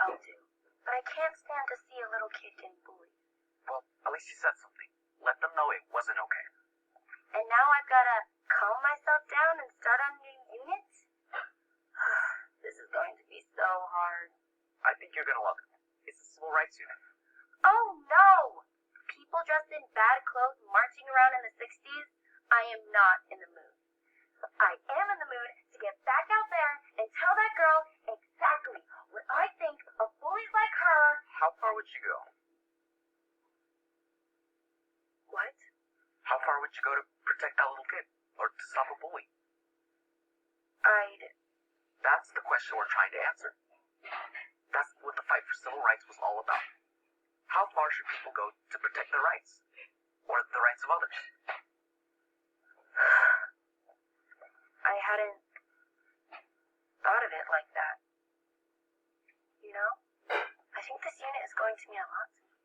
I'll do. But I can't stand to see a little kid getting bullied. Well, at least you said something. Let them know it wasn't okay. And now I've gotta calm myself down and start on new units? This is going to be so hard. I think you're gonna love it. It's a civil rights unit. Oh no! People dressed in bad clothes marching around in the 60s? I am not in the mood. I am in the mood to get back out there and tell that girl exactly what I think of bullies like her. How far would you go? What? How far would you go to protect that little kid? Or to stop a bully? That's the question we're trying to answer. That's what the fight for civil rights was all about. How far should people go to protect their rights? Or the rights of others? I hadn't thought of it like that. You know, I think this unit is going to mean a lot to me.